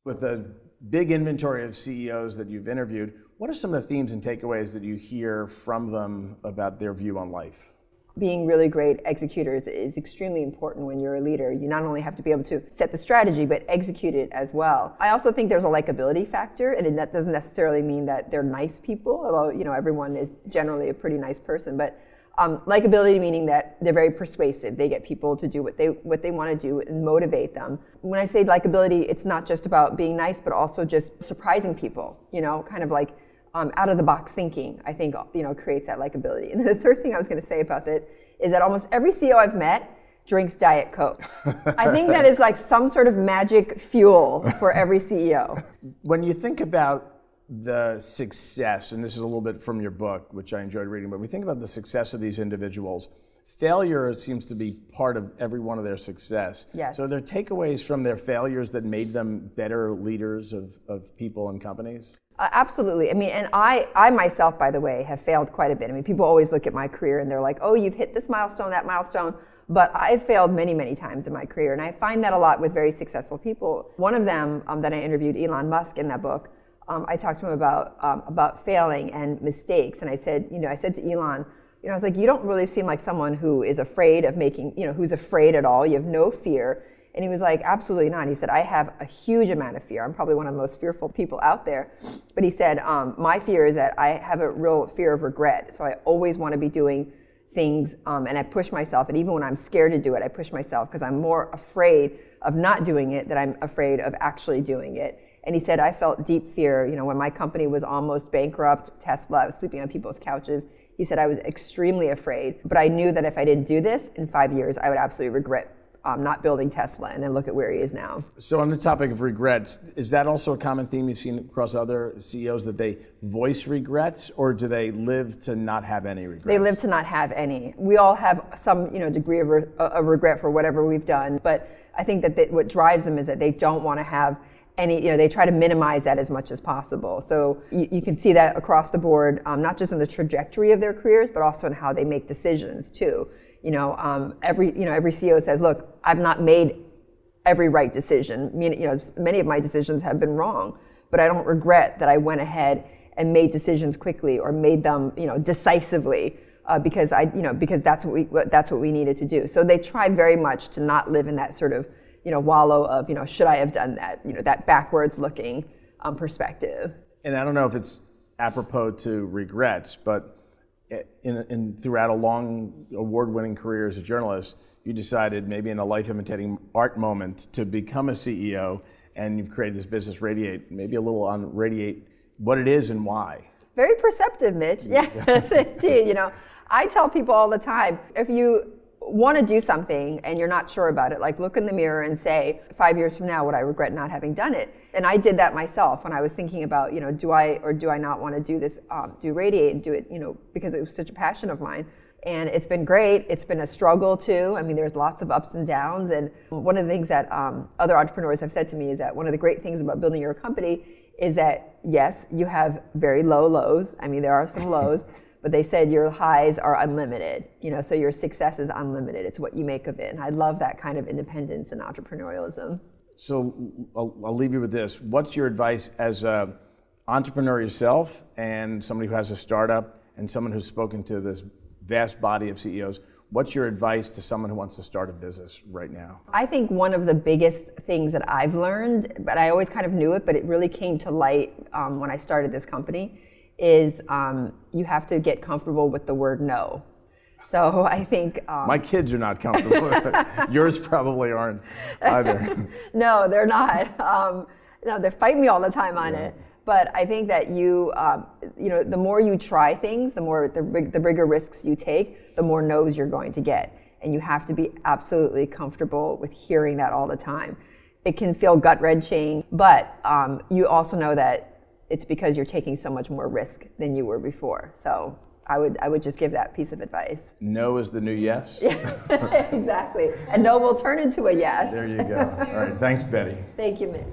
With a big inventory of CEOs that you've interviewed, what are some of the themes and takeaways that you hear from them about their view on life? Being really great executors is extremely important when you're a leader. You not only have to be able to set the strategy, but execute it as well. I also think there's a likability factor, and that doesn't necessarily mean that they're nice people, although everyone is generally a pretty nice person. But likability meaning that they're very persuasive. They get people to do what they want to do and motivate them. When I say likability, it's not just about being nice, but also just surprising people. Kind of like out of the box thinking, I think, creates that likability. And the third thing I was going to say about that is that almost every CEO I've met drinks Diet Coke. I think that is like some sort of magic fuel for every CEO. When you think about the success, and this is a little bit from your book, which I enjoyed reading, but we think about the success of these individuals, failure seems to be part of every one of their success. Yes. So are there takeaways from their failures that made them better leaders of people and companies? Absolutely. I mean, and I myself, by the way, have failed quite a bit. I mean, people always look at my career and they're like, oh, you've hit this milestone, that milestone. But I've failed many, many times in my career. And I find that a lot with very successful people. One of them that I interviewed, Elon Musk, in that book, I talked to him about failing and mistakes. And I said to Elon, I was like, you don't really seem like someone who is afraid of making, who's afraid at all. You have no fear. And he was like, absolutely not. He said, I have a huge amount of fear. I'm probably one of the most fearful people out there. But he said, my fear is that I have a real fear of regret. So I always want to be doing things, and I push myself. And even when I'm scared to do it, I push myself because I'm more afraid of not doing it than I'm afraid of actually doing it. And he said, I felt deep fear, when my company was almost bankrupt, Tesla, I was sleeping on people's couches. He said, I was extremely afraid, but I knew that if I didn't do this in 5 years, I would absolutely regret not building Tesla, and then look at where he is now. So on the topic of regrets, is that also a common theme you've seen across other CEOs, that they voice regrets, or do they live to not have any regrets? They live to not have any. We all have some degree of regret for whatever we've done, but I think that what drives them is that they don't want to have any, they try to minimize that as much as possible. So you can see that across the board, not just in the trajectory of their careers, but also in how they make decisions too. Every CEO says, look, I've not made every right decision. Many of my decisions have been wrong, but I don't regret that I went ahead and made decisions quickly or made them, decisively, because that's what we needed to do. So they try very much to not live in that sort of, wallow of, should I have done that? That backwards looking perspective. And I don't know if it's apropos to regrets, but throughout a long award-winning career as a journalist, you decided maybe in a life-imitating art moment to become a CEO, and you've created this business, Radiate. Maybe a little on Radiate, what it is and why. Very perceptive, Mitch. Yes, indeed. I tell people all the time, if you want to do something and you're not sure about it, like look in the mirror and say, 5 years from now, would I regret not having done it? And I did that myself when I was thinking about, do I or do I not want to do this, do Radiate and do it, because it was such a passion of mine. And it's been great. It's been a struggle too. I mean, there's lots of ups and downs. And one of the things that other entrepreneurs have said to me is that one of the great things about building your company is that, yes, you have very low lows. I mean, there are some lows. But they said your highs are unlimited, so your success is unlimited. It's what you make of it. And I love that kind of independence and entrepreneurialism. So I'll leave you with this. What's your advice as an entrepreneur yourself and somebody who has a startup and someone who's spoken to this vast body of CEOs? What's your advice to someone who wants to start a business right now? I think one of the biggest things that I've learned, but I always kind of knew it, but it really came to light when I started this company, is you have to get comfortable with the word no. So I think... My kids are not comfortable with it. Yours probably aren't either. No, they're not. No, they fight me all the time on it. But I think that the more you try things, the bigger risks you take, the more no's you're going to get. And you have to be absolutely comfortable with hearing that all the time. It can feel gut-wrenching, but you also know that it's because you're taking so much more risk than you were before. So I would just give that piece of advice. No is the new yes? Exactly. And no will turn into a yes. There you go. All right, thanks, Betty. Thank you, Mitch.